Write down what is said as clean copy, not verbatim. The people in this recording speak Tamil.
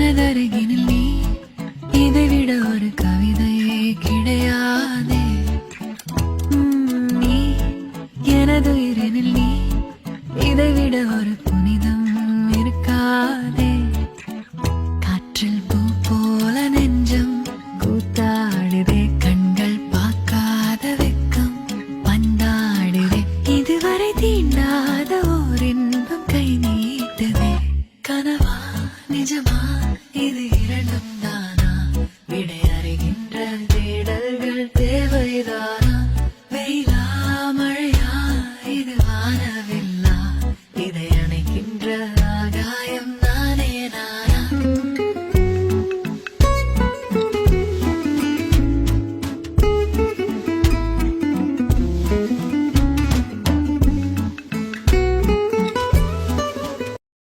மனதருகினில் நீ இதைவிட ஒரு கவிதையே கிடையாதே. நீ எனது உயிரினில் நீ இதைவிட ஒரு புனிதம் இருக்காதே. காற்றில் பூ போல நெஞ்சம் கூத்தாடுதே, கண்கள் பார்க்காத வெக்கம் பந்தாடுதே. இதுவரை தீண்டாத ஓர் இன்பம் கை நீட்டுதே. கனவா நிஜமா